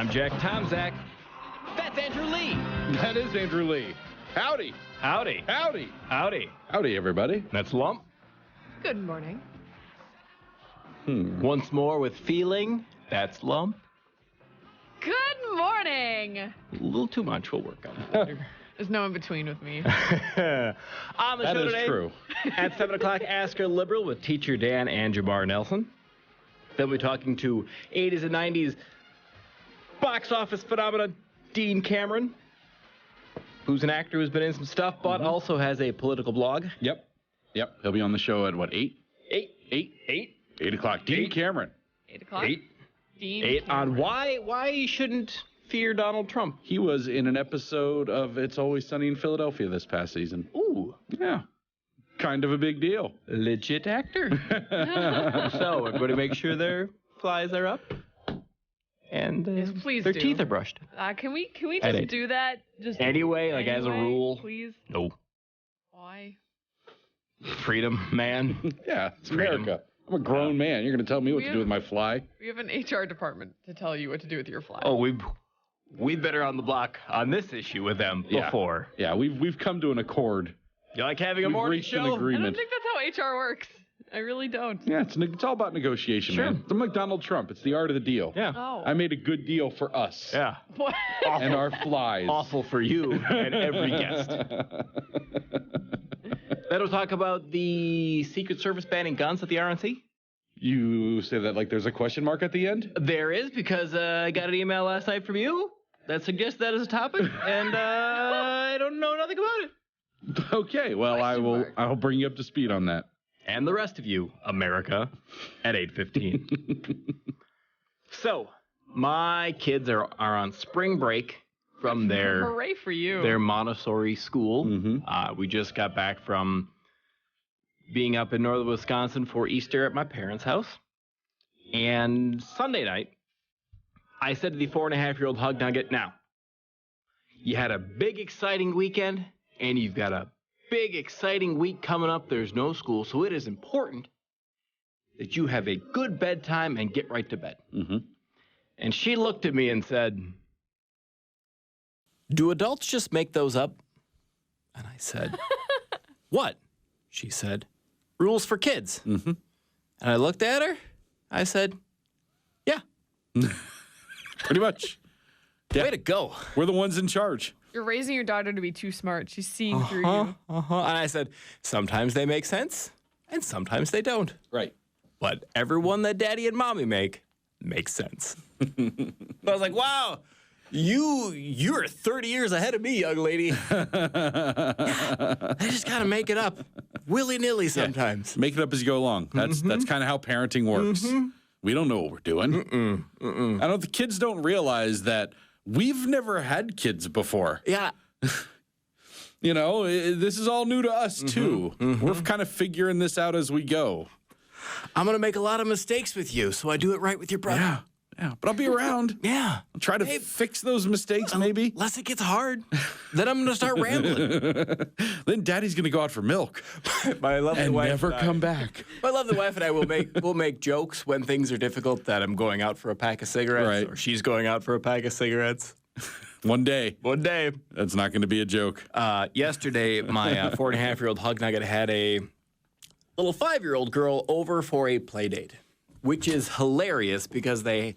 I'm Jack Tomczak. That's Andrew Lee. That is Andrew Lee. Howdy. Howdy. Howdy. Howdy. Howdy, everybody. That's Lump. Good morning. Once more with feeling. That's Lump. Good morning. A little too much. We'll work on it later. There's no in between with me. On the That show is today, true. at 7 o'clock, Ask Her Liberal with teacher Dan and Jabbar Nelson. Then we're talking to 80s and 90s box office phenomenon Dean Cameron, who's an actor who's been in some stuff, but also has a political blog. Yep. He'll be on the show at, what, 8? 8 o'clock. Dean Cameron. 8 o'clock. 8. Dean 8 on Cameron. why you shouldn't fear Donald Trump. He was in an episode of It's Always Sunny in Philadelphia this past season. Ooh. Yeah. Kind of a big deal. Legit actor. So everybody make sure their flies are up. And Yes, please their do. teeth are brushed. Can we At just 8. do that? Just Anyway, like as a anyway, rule. please. No. Why? Freedom, man. Yeah, it's Freedom. America. I'm a grown man. You're going to tell me what We to have- do with my fly? We have an HR department to tell you what to do with your fly. Oh, we've been around the block on this issue with them Yeah. before. Yeah, we've come to an accord. You like having a We've morning reached an show? I don't agreement. think that's how HR works. I really don't. Yeah, it's all about negotiation, Sure. man. I'm like Donald Trump. It's the art of the deal. Yeah. Oh. I made a good deal for us Yeah. What? and our flies. Awful for you and every guest. Then we'll talk about the Secret Service banning guns at the RNC. You say that like there's a question mark at the end? There is, because I got an email last night from you that suggests that as a topic, and I don't know nothing about it. Okay, well, Question mark. I'll bring you up to speed on that. And the rest of you, America, at 8:15. So, my kids are on spring break from their Hooray for you. Montessori school. Mhm. We just got back from being up in northern Wisconsin for Easter at my parents' house. And Sunday night, I said to the 4.5-year-old Hug Nugget, now, you had a big, exciting weekend, and you've got a big, exciting week coming up. There's no school, so it is important that you have a good bedtime and get right to bed. Mm-hmm. And she looked at me and said, do adults just make those up? And I said, what? She said, rules for kids. Mm-hmm. And I looked at her. I said, yeah. Pretty much. Yeah. Way to go. We're the ones in charge. You're raising your daughter to be too smart. She's seeing through you. And I said, sometimes they make sense, and sometimes they don't. Right. But everyone that daddy and mommy make makes sense. I was like, wow, you're 30 years ahead of me, young lady. I just got to make it up willy-nilly sometimes. Make it up as you go along. That's kind of how parenting works. We don't know what we're doing. I don't. The kids don't realize that we've never had kids before. Yeah. You know, this is all new to us too. We're kind of figuring this out as we go. I'm going to make a lot of mistakes with you, so I do it right with your brother. Yeah. But I'll be around. Yeah. I'll try to fix those mistakes, maybe. Unless it gets hard, then I'm going to start rambling. Then Daddy's gonna go out for milk My lovely and wife never and I- come back. My lovely wife and I will make jokes when things are difficult that I'm going out for a pack of cigarettes Right. or she's going out for a pack of cigarettes. One day, One day. that's not going to be a joke. Yesterday, my 4.5-year-old Hug Nugget had a little 5-year-old girl over for a play date, which is hilarious because they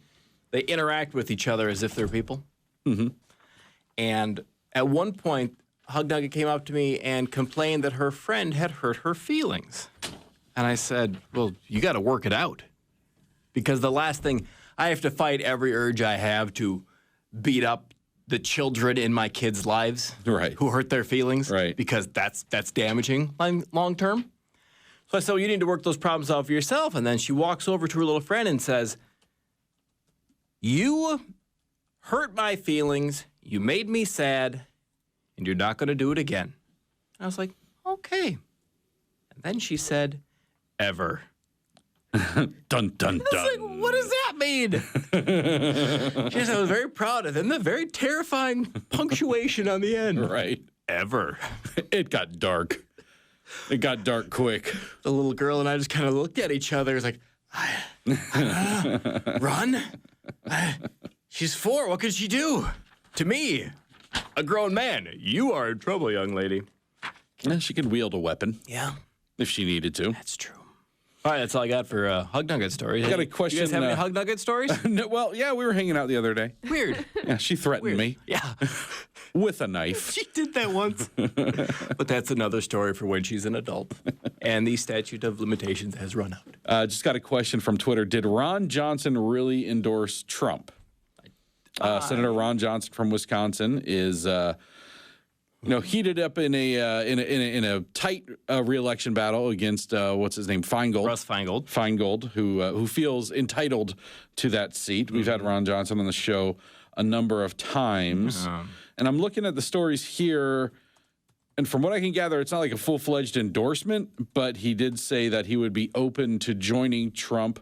interact with each other as if they're people. And at one point, Hug Nugget came up to me and complained that her friend had hurt her feelings. And I said, well, you got to work it out. Because the last thing, I have to fight every urge I have to beat up the children in my kids' lives Right. who hurt their feelings. Right. Because that's damaging long term. So I said, well, you need to work those problems out for yourself. And then she walks over to her little friend and says, you hurt my feelings, you made me sad, and you're not going to do it again. I was like, okay. And then she said, ever. Dun, dun, I was dun. like, what does that mean? She said, I was very proud of them. The very terrifying punctuation on the end. Right. Ever. It got dark. It got dark quick. The little girl and I just kind of looked at each other. It was like, run? She's 4. What could she do? To me, a grown man. You are in trouble, young lady. Yeah, she could wield a weapon Yeah, if she needed to. that's true. All right, that's all I got for Hug Nugget stories. I got a question. You guys have any Hug Nugget stories? No, well, yeah, we were hanging out the other day. Weird. Yeah, she threatened me Yeah, with a knife. she did that once. But that's another story for when she's an adult. And the statute of limitations has run out. Just got a question from Twitter. Did Ron Johnson really endorse Trump? Senator Ron Johnson from Wisconsin is, heated up in a tight re-election battle against what's his name, Feingold. Russ Feingold. Feingold, who feels entitled to that seat. We've had Ron Johnson on the show a number of times, and I'm looking at the stories here. And from what I can gather, it's not like a full-fledged endorsement, but he did say that he would be open to joining Trump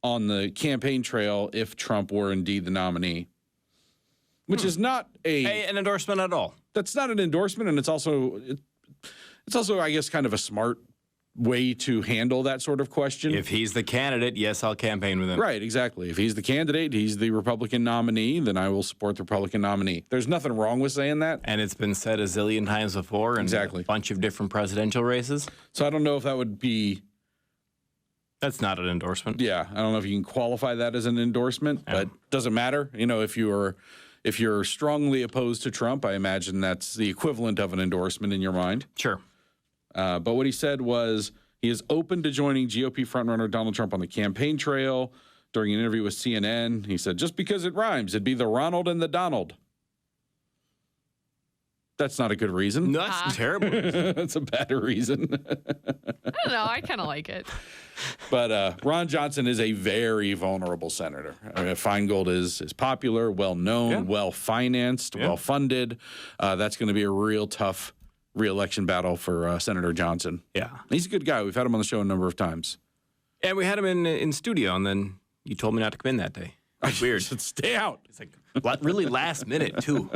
on the campaign trail if Trump were indeed the nominee, which is not an endorsement at all. That's not an endorsement, and it's also, I guess, kind of a smart way to handle that sort of question. If he's the candidate, yes, I'll campaign with him. Right, exactly. If he's the candidate, he's the Republican nominee, then I will support the Republican nominee. There's nothing wrong with saying that. And it's been said a zillion times before in Exactly. a bunch of different presidential races. So I don't know if that would be, That's not an endorsement. I don't know if you can qualify that as an endorsement, but doesn't matter. If you're strongly opposed to Trump, I imagine that's the equivalent of an endorsement in your mind. Sure. But what he said was he is open to joining GOP frontrunner Donald Trump on the campaign trail. During an interview with CNN, he said, just because it rhymes, it'd be the Ronald and the Donald. That's not a good reason. No, that's terrible. That's a bad reason. I don't know. I kind of like it. But Ron Johnson is a very vulnerable senator. Feingold is popular, well-known, well-financed, well-funded. That's going to be a real tough re-election battle for Senator Johnson. Yeah. He's a good guy. We've had him on the show a number of times. And we had him in studio, and then you told me not to come in that day. Weird. Said, stay out. It's like really last minute, too.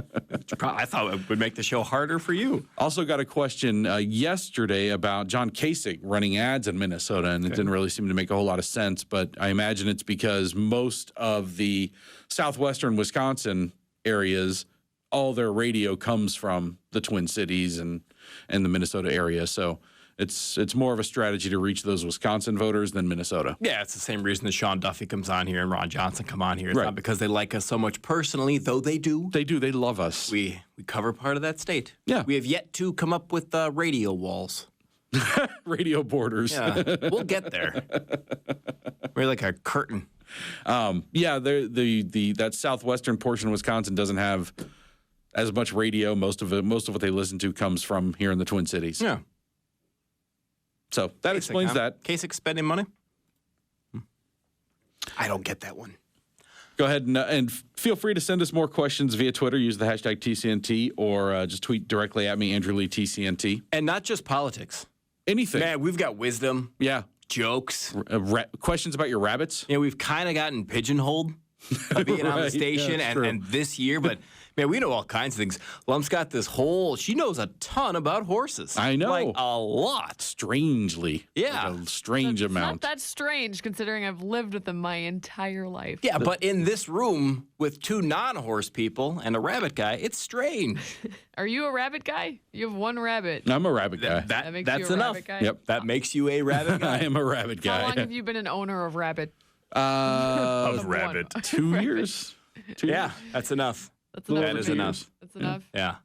I thought it would make the show harder for you. Also got a question yesterday about John Kasich running ads in Minnesota, and it didn't really seem to make a whole lot of sense, but I imagine it's because most of the southwestern Wisconsin areas, all their radio comes from the Twin Cities and the Minnesota area. So it's more of a strategy to reach those Wisconsin voters than Minnesota. Yeah, it's the same reason that Sean Duffy comes on here and Ron Johnson come on here. It's not because they like us so much personally, though they do. They do. They love us. We cover part of that state. Yeah. We have yet to come up with radio walls. Radio borders. Yeah, we'll get there. We're like a curtain. That southwestern portion of Wisconsin doesn't have as much radio. Most of what they listen to comes from here in the Twin Cities. Yeah. So that explains that. Kasich spending money? I don't get that one. Go ahead and feel free to send us more questions via Twitter. Use the hashtag TCNT or just tweet directly at me, Andrew Lee TCNT. And not just politics. Anything. Man, we've got wisdom. Yeah. Jokes. Questions about your rabbits. We've kind of gotten pigeonholed being on the station and this year, but man, we know all kinds of things. Lump's got this she knows a ton about horses. I know. Like a lot. Strangely. Yeah. Like a strange It's amount. not that strange considering I've lived with them my entire life. Yeah, but in this room with 2 non-horse people and a rabbit guy, it's strange. Are you a rabbit guy? You have one rabbit. I'm a rabbit guy. That makes that's you a enough. rabbit guy? Yep. That makes you a rabbit guy. I am a rabbit guy. How long have you been an owner of rabbit? Of One. rabbit. 2 years? 2 Yeah, years. that's enough. That's enough. That for is me. enough. That's enough. Yeah.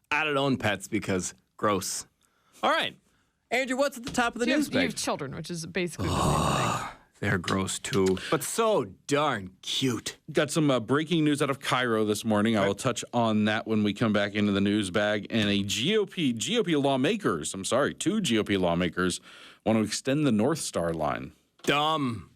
I don't own pets because gross. All right. Andrew, what's at the top of the You news have, you bag? have children, which is basically the same thing. They're gross too, but so darn cute. Got some breaking news out of Cairo this morning. I will touch on that when we come back into the news bag. And two GOP lawmakers want to extend the North Star line. Dumb.